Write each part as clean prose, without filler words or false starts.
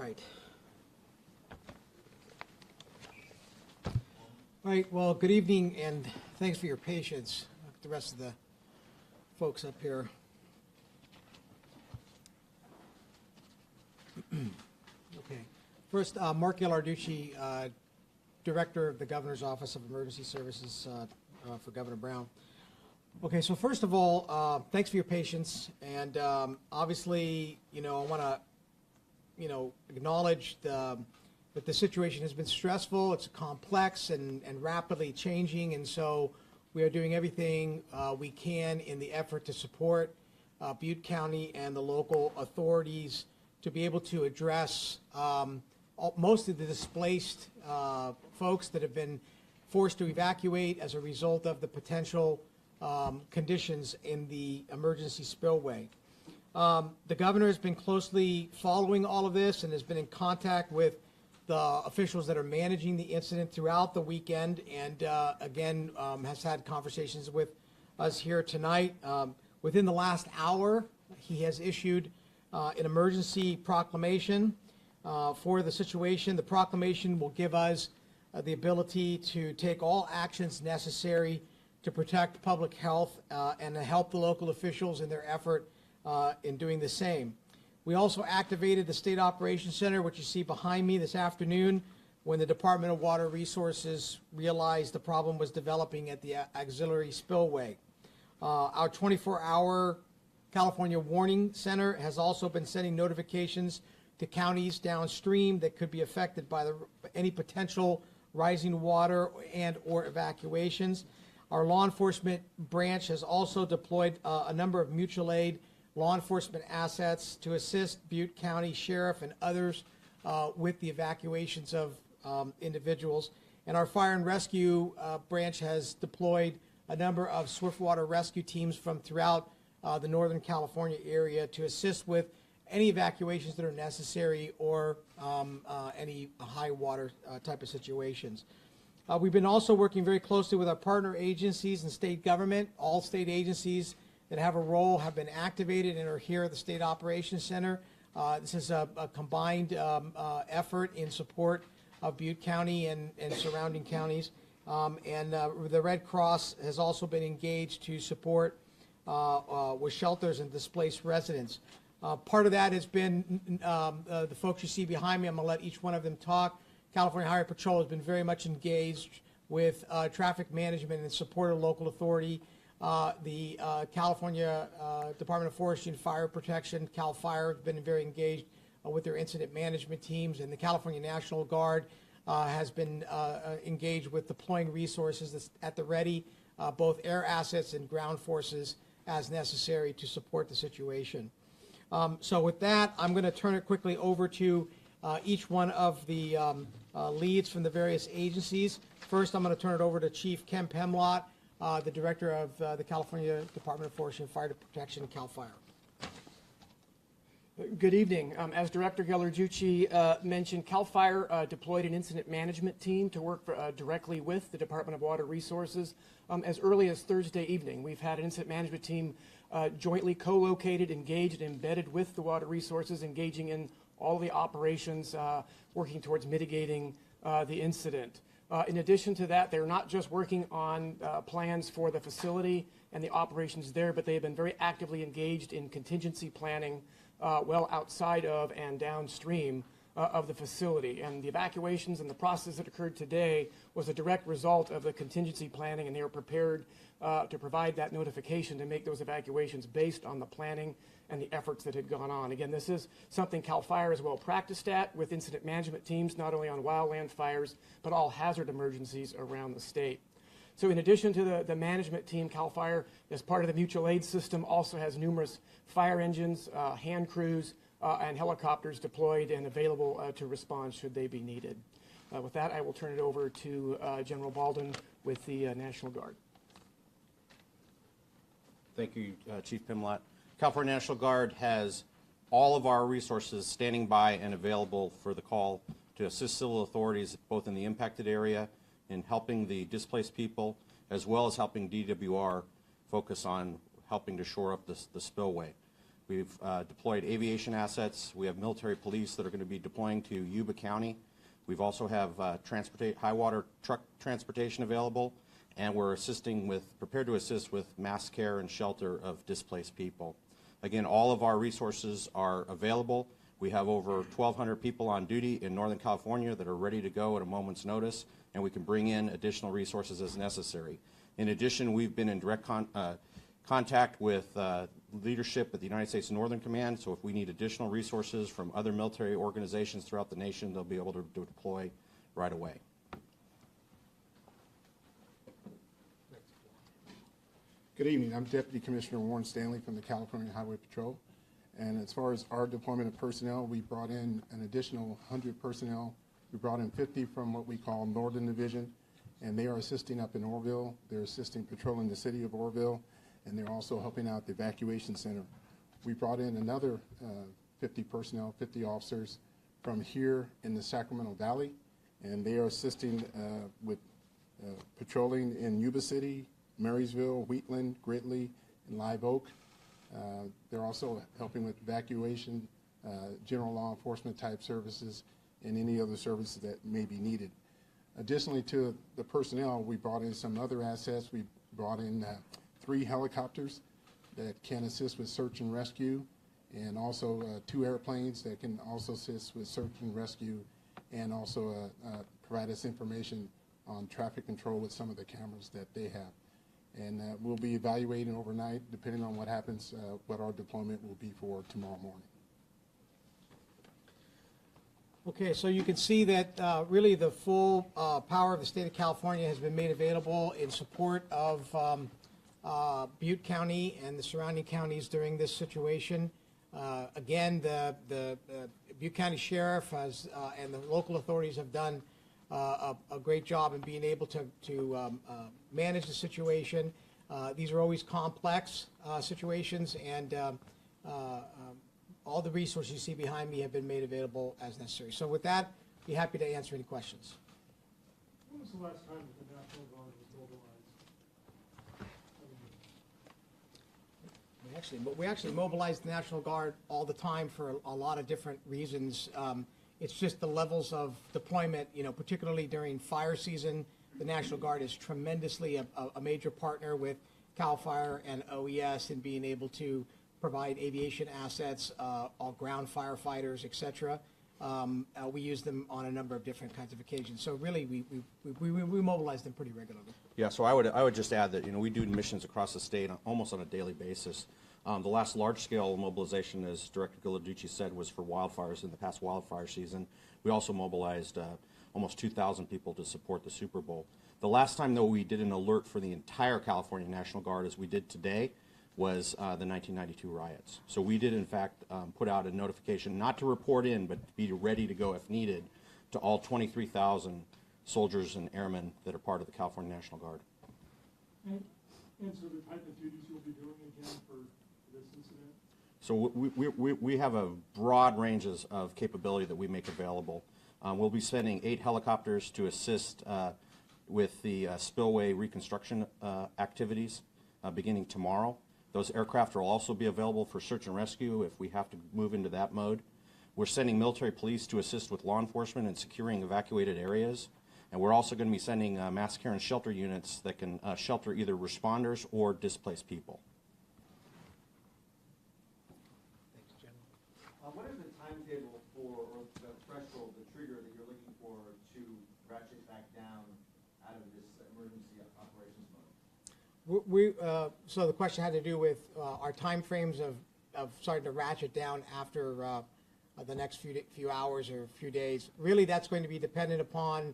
right. All right, well, good evening, and thanks for your patience. The rest of the folks up here. Okay. First, Mark Ghilarducci, Director of the Governor's Office of Emergency Services for Governor Brown. Okay, so first of all, thanks for your patience, and obviously, I want to, acknowledge that the situation has been stressful. It's complex and rapidly changing, and so we are doing everything we can in the effort to support Butte County and the local authorities to be able to address most of the displaced folks that have been forced to evacuate as a result of the potential conditions in the emergency spillway. The governor has been closely following all of this and has been in contact with the officials that are managing the incident throughout the weekend, and again has had conversations with us here tonight. Within the last hour, he has issued an emergency proclamation for the situation. The proclamation will give us the ability to take all actions necessary to protect public health and to help the local officials in their effort in doing the same. We also activated the State Operations Center, which you see behind me this afternoon, when the Department of Water Resources realized the problem was developing at the auxiliary spillway. Our 24-hour California Warning Center has also been sending notifications to counties downstream that could be affected by any potential rising water and or evacuations. Our law enforcement branch has also deployed a number of mutual aid law enforcement assets to assist Butte County Sheriff and others with the evacuations of individuals. And our fire and rescue branch has deployed a number of swiftwater rescue teams from throughout the Northern California area to assist with any evacuations that are necessary or any high water type of situations. We've been also working very closely with our partner agencies and state government. All state agencies that have a role have been activated and are here at the State Operations Center. This is a combined effort in support of Butte County and surrounding counties. And the Red Cross has also been engaged to support with shelters and displaced residents. Part of that has been the folks you see behind me. I'm going to let each one of them talk. California Highway Patrol has been very much engaged with traffic management and support of local authority. The California Department of Forestry and Fire Protection, CAL FIRE, have been very engaged with their incident management teams, and the California National Guard has been engaged with deploying resources at the ready, both air assets and ground forces as necessary to support the situation. So with that, I'm going to turn it quickly over to each one of the leads from the various agencies. First, I'm going to turn it over to Chief Ken Pemlott, the Director of the California Department of Forestry and Fire Protection, CAL FIRE. Good evening. As Director Ghilarducci mentioned, CAL FIRE deployed an incident management team to work directly with the Department of Water Resources as early as Thursday evening. We've had an incident management team jointly co-located, engaged, embedded with the Water Resources, engaging in all the operations, working towards mitigating the incident. In addition to that, they're not just working on plans for the facility and the operations there, but they've been very actively engaged in contingency planning well outside of and downstream of the facility. And the evacuations and the process that occurred today was a direct result of the contingency planning, and they were prepared to provide that notification to make those evacuations based on the planning and the efforts that had gone on. Again, this is something CAL FIRE is well practiced at with incident management teams, not only on wildland fires, but all hazard emergencies around the state. So in addition to the management team, CAL FIRE, as part of the mutual aid system, also has numerous fire engines, hand crews, and helicopters deployed and available to respond should they be needed. With that, I will turn it over to General Baldwin with the National Guard. Thank you, Chief Pemlott. California National Guard has all of our resources standing by and available for the call to assist civil authorities both in the impacted area in helping the displaced people, as well as helping DWR focus on helping to shore up the spillway. We've deployed aviation assets. We have military police that are going to be deploying to Yuba County. We've also have high water truck transportation available, and we're prepared to assist with mass care and shelter of displaced people. Again, all of our resources are available. We have over 1,200 people on duty in Northern California that are ready to go at a moment's notice, and we can bring in additional resources as necessary. In addition, we've been in direct contact with leadership at the United States Northern Command, so if we need additional resources from other military organizations throughout the nation, they'll be able to deploy right away. Good evening. I'm Deputy Commissioner Warren Stanley from the California Highway Patrol. And as far as our deployment of personnel, we brought in an additional 100 personnel. We brought in 50 from what we call Northern Division, and they are assisting up in Oroville. They're assisting patrolling the city of Oroville, and they're also helping out the evacuation center. We brought in another 50 personnel, 50 officers from here in the Sacramento Valley, and they are assisting with patrolling in Yuba City, Marysville, Wheatland, Gridley, and Live Oak. They're also helping with evacuation, general law enforcement type services, and any other services that may be needed. Additionally to the personnel, we brought in some other assets. We brought in 3 helicopters that can assist with search and rescue, and also 2 airplanes that can also assist with search and rescue, and also provide us information on traffic control with some of the cameras that they have. And we'll be evaluating overnight, depending on what happens, what our deployment will be for tomorrow morning. Okay, so you can see that really the full power of the state of California has been made available in support of Butte County and the surrounding counties during this situation. Again, the Butte County Sheriff has, and the local authorities have done a great job in being able to manage the situation. These are always complex situations, and all the resources you see behind me have been made available as necessary. So with that, be happy to answer any questions. When was the last time that the National Guard was mobilized? We actually mobilize the National Guard all the time for a lot of different reasons. It's just the levels of deployment, particularly during fire season. The National Guard is tremendously a major partner with CAL FIRE and OES in being able to provide aviation assets, all ground firefighters, etc. We use them on a number of different kinds of occasions. So really, we mobilize them pretty regularly. Yeah, so I would just add that we do missions across the state almost on a daily basis. The last large-scale mobilization, as Director Ghilarducci said, was for wildfires in the past wildfire season. We also mobilized almost 2,000 people to support the Super Bowl. The last time, though, we did an alert for the entire California National Guard, as we did today, was the 1992 riots. So we did, in fact, put out a notification not to report in, but to be ready to go if needed, to all 23,000 soldiers and airmen that are part of the California National Guard. And so the type of duties you'll be doing again for this incident? So we have a broad range of capability that we make available. We'll be sending 8 helicopters to assist with the spillway reconstruction activities beginning tomorrow. Those aircraft will also be available for search and rescue if we have to move into that mode. We're sending military police to assist with law enforcement in securing evacuated areas. And we're also going to be sending mass care and shelter units that can shelter either responders or displaced people. What is the timetable for, or the threshold, the trigger that you're looking for to ratchet back down out of this emergency operations mode? So the question had to do with our timeframes of starting to ratchet down after the next few hours or few days. Really, that's going to be dependent upon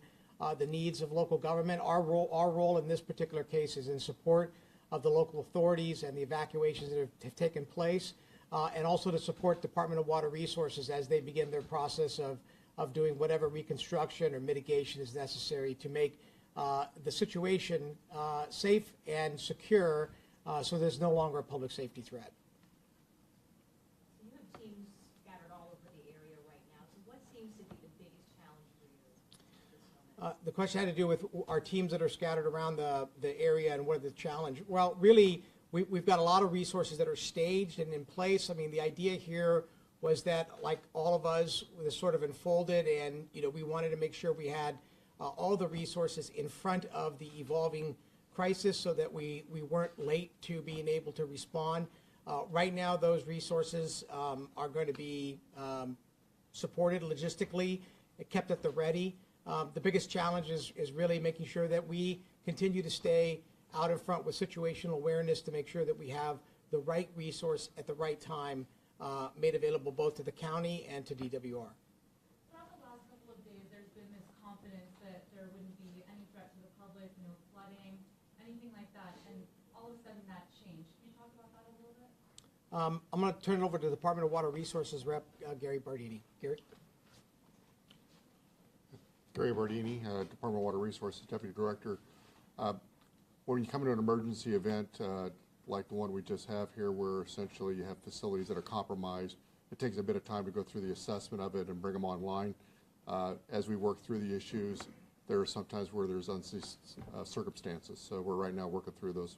the needs of local government. Our role in this particular case is in support of the local authorities and the evacuations that have taken place, and also to support Department of Water Resources as they begin their process of doing whatever reconstruction or mitigation is necessary to make the situation safe and secure, so there's no longer a public safety threat. So you have teams scattered all over the area right now. So what seems to be the biggest challenge for you at this moment? The question had to do with our teams that are scattered around the area and what are the challenge. Well, really, we've got a lot of resources that are staged and in place. I mean, the idea here was that, like all of us, was sort of unfolded, and we wanted to make sure we had all the resources in front of the evolving crisis so that we weren't late to being able to respond. Right now, those resources are going to be supported logistically, kept at the ready. The biggest challenge is really making sure that we continue to stay out in front with situational awareness to make sure that we have the right resource at the right time made available both to the county and to DWR. Throughout the last couple of days, there's been this confidence that there wouldn't be any threat to the public, no flooding, anything like that, and all of a sudden that changed. Can you talk about that a little bit? I'm going to turn it over to the Department of Water Resources Rep. Gary Bardini. Gary? Gary Bardini, Department of Water Resources Deputy Director. When you come into an emergency event like the one we just have here, where essentially you have facilities that are compromised, it takes a bit of time to go through the assessment of it and bring them online. As we work through the issues, there are sometimes where there's circumstances. So we're right now working through those.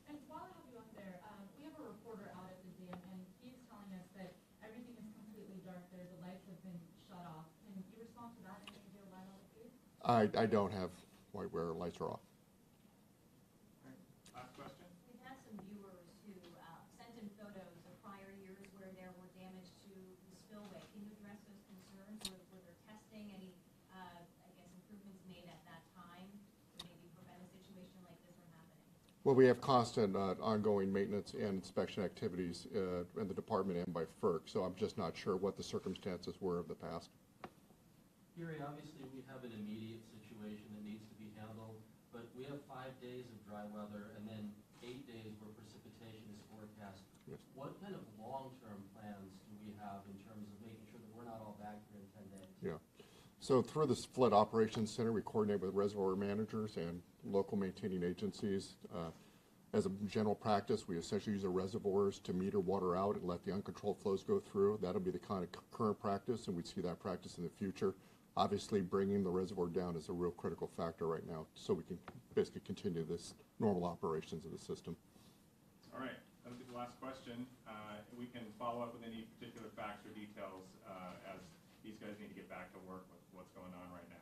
And while I have you up there, we have a reporter out at the dam, and he's telling us that everything is completely dark there. The lights have been shut off. Can you respond to that? Any of your light on the feed? I don't have where lights are off. Last question? We've had some viewers who sent in photos of prior years where there were damage to the spillway. Can you address those concerns? Were there testing, any, improvements made at that time to maybe prevent a situation like this from happening? Well, we have constant ongoing maintenance and inspection activities in the department and by FERC, so I'm just not sure what the circumstances were of the past. Gary, obviously we have an immediate situation that needs to be handled, but we have 5 days of dry weather and then 8 days where precipitation is forecast. Yes. What kind of long-term plans do we have in terms of making sure that we're not all back here in 10 days? Yeah. So through this Flood Operations Center, we coordinate with reservoir managers and local maintaining agencies. As a general practice, we essentially use the reservoirs to meter water out and let the uncontrolled flows go through. That'll be the kind of current practice, and we'd see that practice in the future. Obviously, bringing the reservoir down is a real critical factor right now, so we can basically continue this normal operations of the system. All right, that'll be the last question. We can follow up with any particular facts or details as these guys need to get back to work with what's going on right now.